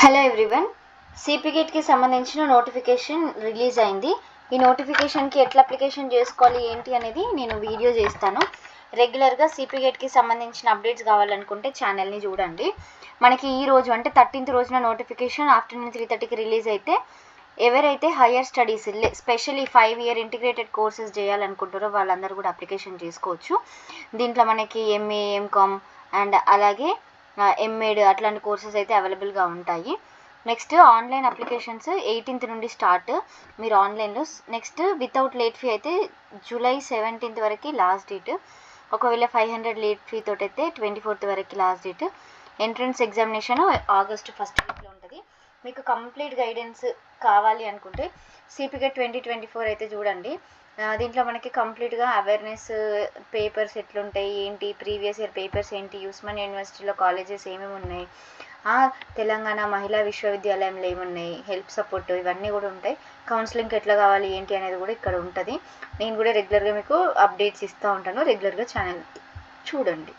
Hello everyone, CP గేట్కి సంబంధించిన notification release అయింది. ఈ నోటిఫికేషన్కి ఎట్లా అప్లికేషన్ చేసుకోవాలి ఏంటి అనేది నేను వీడియో చేస్తాను. రెగ్యులర్గా సిపి గేట్కి సంబంధించిన అప్డేట్స్ కావాలనుకుంటే ఛానల్ని చూడండి. మనకి ఈ రోజు అంటే 13th రోజున నోటిఫికేషన్ ఆఫ్టర్నూన్ 3:30కి రిలీజ్ అయితే ఎవరైతే higher studies specially 5 year integrated courses చేయాలనుకుంటారో వాళ్ళందరూ కూడా అప్లికేషన్ చేసుకోవచ్చు. దీంట్లో మనకి ఎంఏ, ఎంకామ్ అండ్ అలాగే ఎంఏడ్ అట్లాంటి కోర్సెస్ అయితే అవైలబుల్గా ఉంటాయి. నెక్స్ట్ ఆన్లైన్ అప్లికేషన్స్ 18th నుండి స్టార్ట్. మీరు ఆన్లైన్లో నెక్స్ట్ వితౌట్ లేట్ ఫీ అయితే July 17th వరకు లాస్ట్ డేట్. ఒకవేళ 500 లేట్ ఫీ తోటి అయితే 24th వరకు last date. Entrance examination August 1st వీక్లో ఉంటుంది. మీకు కంప్లీట్ గైడెన్స్ కావాలి అనుకుంటే సిపిగేట్ 2024 అయితే చూడండి. దీంట్లో మనకి కంప్లీట్గా అవేర్నెస్ పేపర్స్ ఎట్లుంటాయి ఏంటి, ప్రీవియస్ ఇయర్ పేపర్స్ ఏంటి, ఉస్మానియా యూనివర్సిటీలో కాలేజెస్ ఏమేమి ఉన్నాయి, తెలంగాణ మహిళా విశ్వవిద్యాలయంలో ఏమున్నాయి, హెల్ప్ సపోర్ట్ ఇవన్నీ కూడా ఉంటాయి. కౌన్సిలింగ్కి ఎట్లా కావాలి ఏంటి అనేది కూడా ఇక్కడ ఉంటుంది. నేను కూడా రెగ్యులర్గా మీకు అప్డేట్స్ ఇస్తూ ఉంటాను. రెగ్యులర్గా ఛానల్ చూడండి.